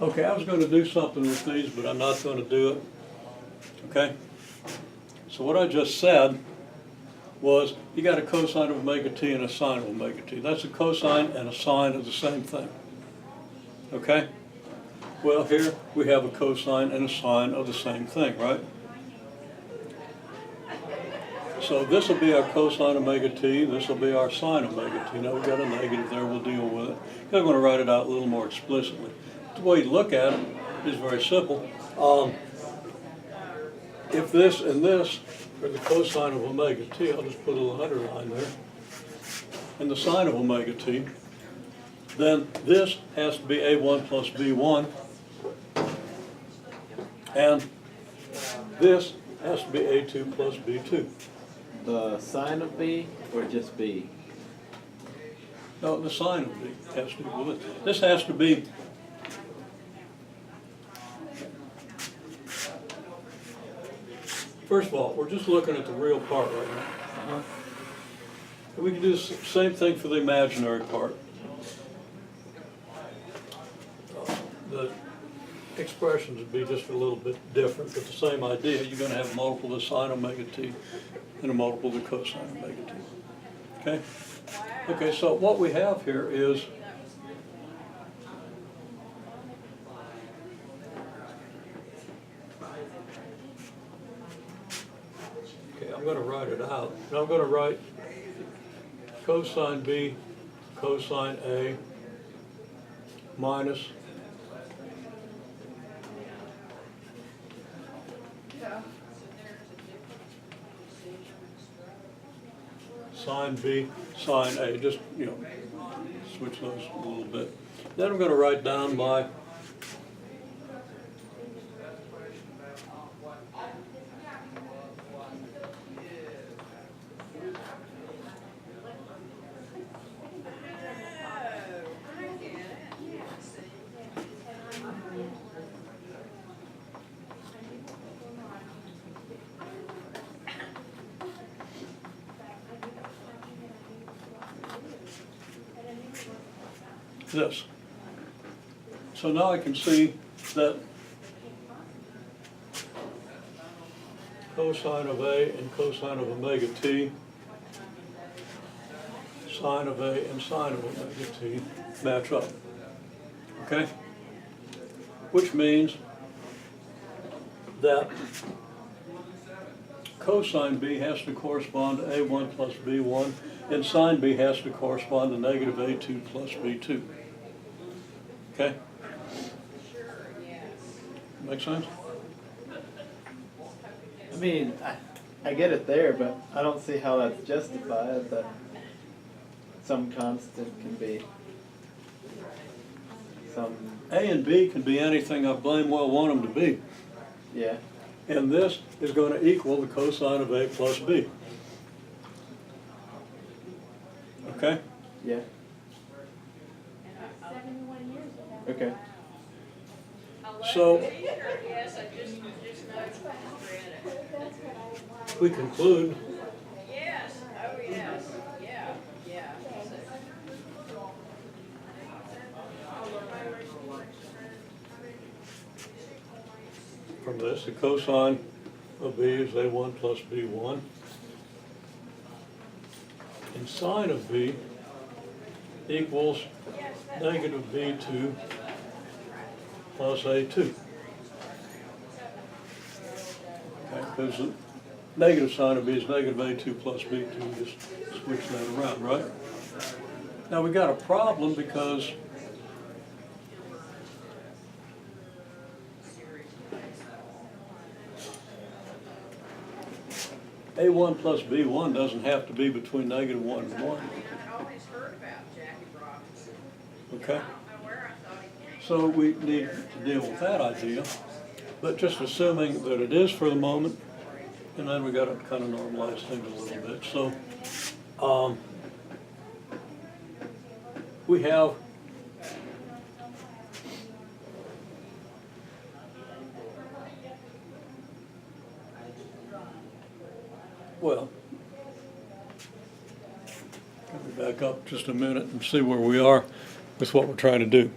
Okay, I was going to do something with these, but I'm not going to do it. Okay? So what I just said was you got a cosine of omega t and a sine of omega t. That's a cosine and a sine of the same thing. Okay? Well, here we have a cosine and a sine of the same thing, right? So this will be our cosine omega t, this will be our sine omega t. Now we've got a negative there, we'll deal with it. I'm going to write it out a little more explicitly. The way you look at it is very simple. If this and this are the cosine of omega t, I'll just put a little underline there, and the sine of omega t, then this has to be a1 plus b1, and this has to be a2 plus b2. The sine of B or just B? No, the sine of b has to be with it. This has to be first of all, we're just looking at the real part right now. And we can do the same thing for the imaginary part. The expressions would be just a little bit different, but the same idea. You're going to have a multiple of sine omega t and a multiple of cosine omega t. Okay? Okay, so what we have here is I'm going to write it out. Now I'm going to write cosine B, cosine A, minus sine B, sine A. Just, switch those a little bit. Then I'm going to write down my this. So now I can see that cosine of A and cosine of omega t, sine of A and sine of omega t match up. Okay? Which means that cosine B has to correspond to A1 plus B1, and sine B has to correspond to negative A2 plus B2. Okay? Make sense? I mean, I get it there, but I don't see how that's justified that some constant can be some... A and B can be anything I blame well want them to be. Yeah. And this is going to equal the cosine of A plus B. Okay? Yeah. Okay. So, we conclude Yes, oh yes, yeah, yeah. from this, the cosine of B is A1 plus B1. And sine of B equals negative B2 plus A2. Okay, because the negative sine of B is negative A2 plus B2, just switch that around, right? Now we got a problem because A1 plus B1 doesn't have to be between negative 1 and 1. I always heard about Jackie Robinson. Okay? I don't know where I thought he came. So we need to deal with that idea, but just assuming that it is for the moment, and then we got to kind of normalize things a little bit. So we have well, let me back up just a minute and see where we are with what we're trying to do.